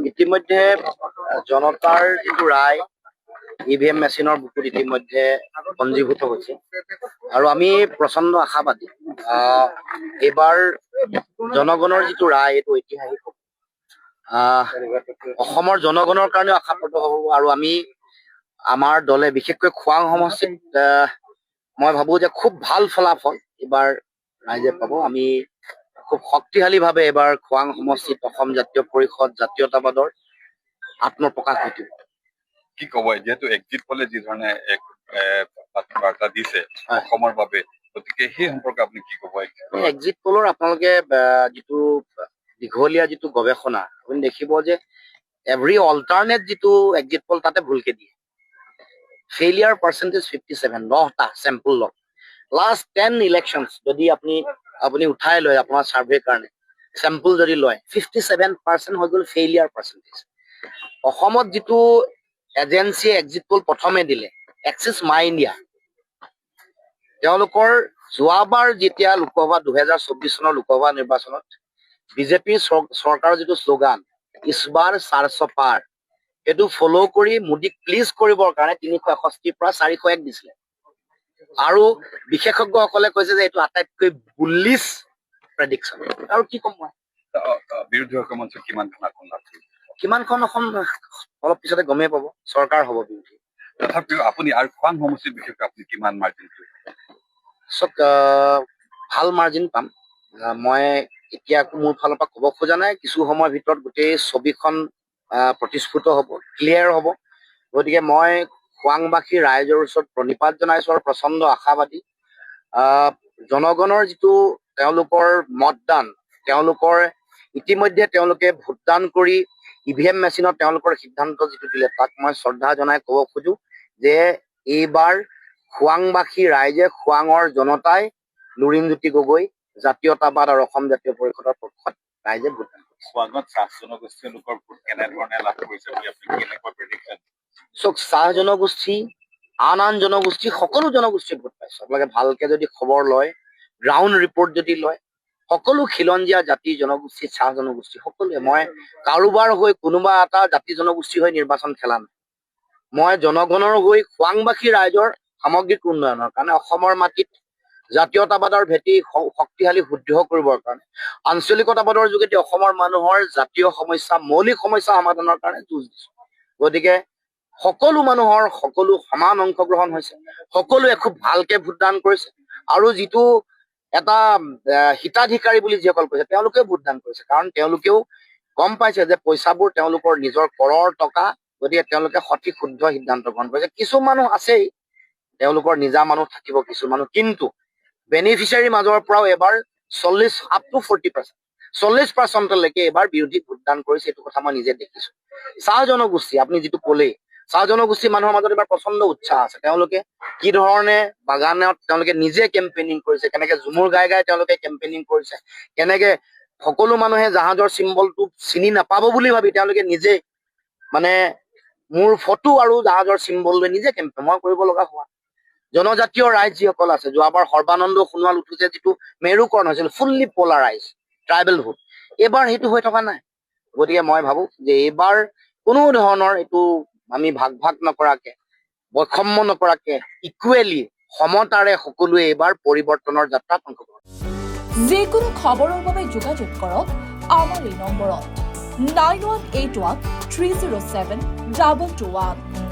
ইতিমধ্যে জনতাৰ যিটো ৰায় ইভিএম মেচিনৰ বুকুত ইতিমধ্যে পঞ্জীভূত হৈছে আৰু আমি প্ৰচণ্ড আশাবাদী এইবাৰ জনগণৰ যিটো ৰায় এইটো ঐতিহাসিক হ'ব। অসমৰ জনগণৰ কাৰণেও আশাপ্ৰদ হ'ব আৰু আমি আমাৰ দলে বিশেষকৈ খোৱাং সমষ্টিত মই ভাবো যে খুব ভাল ফলাফল এইবাৰ ৰাইজে পাব। আমি খুব শক্তিশালীভাৱে এইবাৰ খোৱাং সমষ্টিত অসম জাতীয় পৰিষদ জাতীয়তাবাদৰ আত্মপ্ৰকাশ ঘটিব। কি ক'ব যিহেতু এক্সিট পলে যি ধৰণে এক বাৰ্তা দিছে অসমৰ বাবে, গতিকে সেই সম্পৰ্কে আপুনি কি ক'ব? এক্সিট পলৰ আপোনালোকে যিটো দীঘলীয়া যিটো গৱেষণা আপুনি দেখিব যে এভৰি অল্টাৰনেট যিটো এক্সিট পল তাতে ভুলকে দিয়ে। ফেইলিয়াৰ পাৰ্চেণ্টেজ 57, 10টা চেম্পল লওক। লাষ্ট 10 ইলেকশ্যনছ যদি আপুনি উঠাই লয় আপোনাৰ ছাৰ্ভেৰ কাৰণে চেম্পল যদি লয় 57% হৈ গ'ল ফেইলিয়াৰ পাৰ্চেণ্টেজ। অসমত যিটো এজেঞ্চিয়ে এক্সিট পল প্ৰথমে দিলে এক্সিছ মাই ইণ্ডিয়া, তেওঁলোকৰ যোৱাবাৰ যেতিয়া লোকসভা 2024 চনৰ লোকসভা নিৰ্বাচনত বিজেপিৰ চৰকাৰৰ যিটো শ্লোগান ইছবাৰ 400 পাৰ, সেইটো ফ'ল' কৰি মোদীক প্লিজ কৰিবৰ কাৰণে 361 পৰা 401 দিছিলে আৰু বিশেষজ্ঞসকলে কৈছে যে এইটো আটাইতকৈ বুলিছ প্ৰেডিকশ্যন। আৰু কি ক'ম মই, বিৰোধী মঞ্চ কিমানখন অসম অলপ পিছতে গমেই পাব, চৰকাৰ হ'ব বিৰোধী। তথাপিও আপুনি আৰু খোৱাং সমষ্টিৰ বিশেষকৈ আপুনি কিমান মাৰ্জিন চব ভাল মাৰ্জিন পাম। মই এতিয়া মোৰ ফালৰ পৰা ক'ব খোজা নাই, কিছু সময়ৰ ভিতৰত গোটেই ছবিখন প্ৰতিস্ফুট হ'ব, ক্লিয়াৰ হ'ব। গতিকে মই খোৱাংবাসী ৰাইজৰ ওচৰত প্ৰণিপাত জনাইছো আৰু প্ৰচণ্ড আশাবাদী। জনগণৰ যিটো তেওঁলোকৰ মতদান, তেওঁলোকৰ ইতিমধ্যে তেওঁলোকে ভোটদান কৰি ইভিএম মেচিনত তেওঁলোকৰ সিদ্ধান্ত যিটো দিলে তাক মই শ্ৰদ্ধা জনাই ক'ব খোজো যে এইবাৰ খোৱাংবাসী ৰাইজে, খোৱাঙৰ জনতাই লুৰিণজ্যোতি গগৈ জাতীয়তাবাদ আৰু অসম জাতীয় পৰিষদৰ পক্ষত ৰাইজে ভোটদান কৰিছে। খোৱাঙত চাহ জনগোষ্ঠীৰ লোকৰ ভোট কেনেধৰণে লাভ কৰিছে বুলি আপুনি কেনেকৈ প্ৰেডিকশ্যন? চব চাহ জনগোষ্ঠী, আন জনগোষ্ঠী, সকলো জনগোষ্ঠী ভোট পাইছে। আপোনালোকে ভালকে যদি খবৰ লয়, গ্ৰাউণ্ড ৰিপৰ্ট যদি লয়, সকলো খিলঞ্জীয়া জাতি জনগোষ্ঠী, চাহ জনগোষ্ঠী সকলোৱে, মই কাৰোবাৰ হৈ কোনোবা এটা জাতি জনগোষ্ঠী হৈ নিৰ্বাচন খেলা নাই। মই জনগণৰ হৈ খোৱাংবাসী ৰাইজৰ সামগ্ৰিক উন্নয়নৰ কাৰণে, অসমৰ মাটিত জাতীয়তাবাদৰ ভেটি শক্তিশালী সুদৃঢ় কৰিবৰ কাৰণে, আঞ্চলিকতাবাদৰ যোগেদি অসমৰ মানুহৰ জাতীয় সমস্যা, মৌলিক সমস্যা সমাধানৰ কাৰণে যুঁজ দিছো। গতিকে সকলো মানুহৰ সকলো সমান অংশগ্ৰহণ হৈছে, সকলোৱে খুব ভালকে ভোটদান কৰিছে আৰু যিটো এটা হিতাধিকাৰী বুলি যিসকল কৈছে তেওঁলোকেও ভোটদান কৰিছে, কাৰণ তেওঁলোকেও গম পাইছে যে পইচাবোৰ তেওঁলোকৰ নিজৰ কৰৰ টকা, গতিকে তেওঁলোকে সঠিক শুদ্ধ সিদ্ধান্ত গ্ৰহণ কৰিছে। কিছু মানুহ আছেই, তেওঁলোকৰ নিজা মানুহ থাকিব কিছু মানুহ, কিন্তু বেনিফিচিয়াৰীৰ মাজৰ পৰাও এবাৰ 40 up to 40%, 40%লৈকে এবাৰ বিৰোধী ভোটদান কৰিছে। এইটো কথা মই নিজে দেখিছো। চাহ জনগোষ্ঠী আপুনি যিটো ক'লেই, চাহ জনগোষ্ঠী মানুহৰ মাজত এবাৰ প্ৰচণ্ড উৎসাহ আছে। তেওঁলোকে কি ধৰণে বাগানত তেওঁলোকে নিজে কেম্পেইনিং কৰিছে, কেনেকে ঝুমুৰ গাই গাই তেওঁলোকে কেম্পেইনিং কৰিছে, কেনেকে সকলো মানুহে জাহাজৰ চিম্বলটো চিনি নাপাব বুলি ভাবি তেওঁলোকে নিজে মানে মোৰ ফটো আৰু জাহাজৰ চিম্বল লৈ নিজে কেম্পেইন মই কৰিব লগা হোৱা। জনজাতীয় ৰাইজ যিসকল আছে, যোৱাবাৰ সৰ্বানন্দ সোণোৱাল উঠোতে যিটো মেৰুকৰণ হৈছিল ফুল্লি পলাৰাইজ ট্ৰাইবেল ভোট, এইবাৰ সেইটো হৈ থকা নাই। গতিকে মই ভাবো যে এইবাৰ কোনো ধৰণৰ এইটো আমি ভাগ ভাগ নকৰাকে, বৈষম্য নকৰাকে, ইকুৱেলি সমতাৰে সকলোৱে এইবাৰ পৰিৱৰ্তনৰ যাত্ৰাত অংশগ্ৰহণ। যিকোনো খবৰৰ বাবে যোগাযোগ কৰক আমাৰ এই নম্বৰত 9181 307 221।